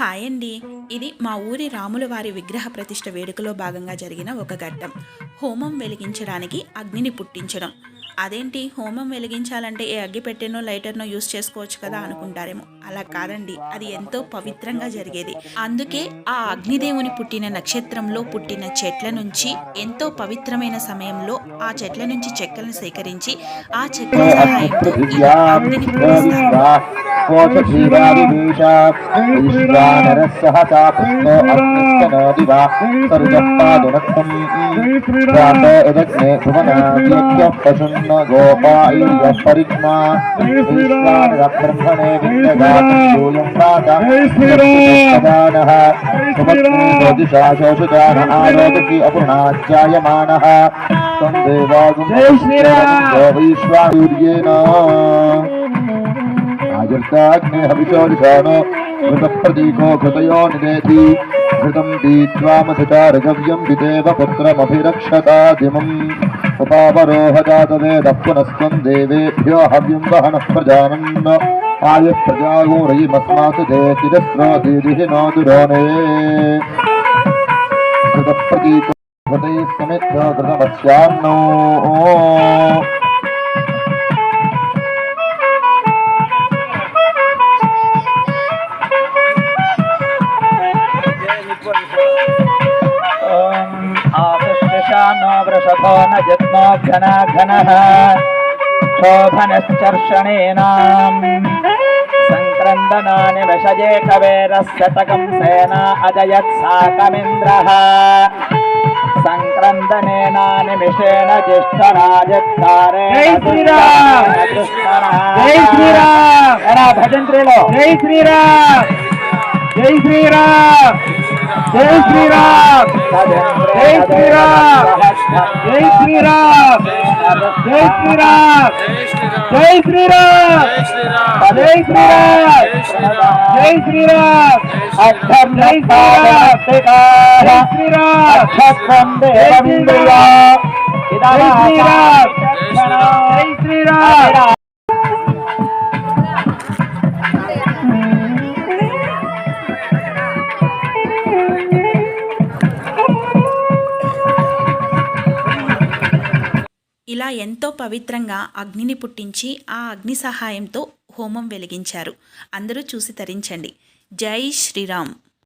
Hi అండి. ఇది మా ఊరి రాముల వారి విగ్రహ ప్రతిష్ఠ వేడుకలో భాగంగా జరిగిన ఒక ఘట్టం. హోమం వెలిగించడానికి అగ్నిని పుట్టించడం. అదేంటి హోమం వెలిగించాలంటే ఏ అగ్గి పెట్టెనో లైటర్నో యూస్ చేసుకోవచ్చు కదా అనుకుంటారేమో. అలా కాదండి, అది ఎంతో పవిత్రంగా జరిగేది. అందుకే ఆ అగ్నిదేవుని పుట్టిన నక్షత్రంలో పుట్టిన చెట్ల నుంచి ఎంతో పవిత్రమైన సమయంలో ఆ చెట్ల నుంచి చెక్కలను సేకరించి ఆ చెక్కల సహాయంతో ఇలా అగ్నిని పుట్టిస్తారు. कोशधीरादिवेशा वैश्वानरस्सहसा पुष्पो अग्निश्चनोदिवा सरुजप्पादुनक्तम् प्रातो यदग्ने भुवनाद्यभ्यः पशुन्न गोपाय्यः परिज्ञा वैश्वानरब्रह्मणे विन्दगातूयं वाता सदानः सुमत्ने ज्योतिषा शोषितान आरोदसी अपूर्णाध्यायमानः तं देवागुं वैश्वासूर्येण आजर्ताग्ने हविषोलिशानो घृतप्रतीको घृतयो निदेति घृतं दीत्वामसचारगव्यं विदेव पुत्रमभिरक्षतादिमम् उपावरोहजातवेदः पुनस्त्वं देवेभ्यो हव्यं वहनः प्रजानन् आयुः प्रजागोरयिमस्मासु देतिरस्रो दीदिः नो दुरोणे घृतप्रतीको घृतैः समिद्धो घृतमस्यान्नो आशुष्यशानो वृषभो न जग्मो घनाघनः शोभनश्चर्षणेनाम् सङ्क्रन्दनानि विषजे कवेरः शतकं सेना अजयत् साकमिन्द्रः सङ्क्रन्दनेनानिमिषेण ज्येष्ठराजत्कारेण जय श्रीराम जय श्रीराम भजन्त्रिलो जय श्रीराम जय श्रीराम जय श्रीराम जय श्रीराम जय श्रीराम जय श्रीराम जय श्रीराम जय श्रीराम जय श्रीराम अक्षर जय श्रीराम जय श्रीराम अक्षरं देवमिन्द्रिया जय श्रीराम जय श्रीराम ఇలా ఎంతో పవిత్రంగా అగ్నిని పుట్టించి ఆ అగ్ని సహాయంతో హోమం వెలిగించారు. అందరూ చూసి తరించండి. జై శ్రీరామ్.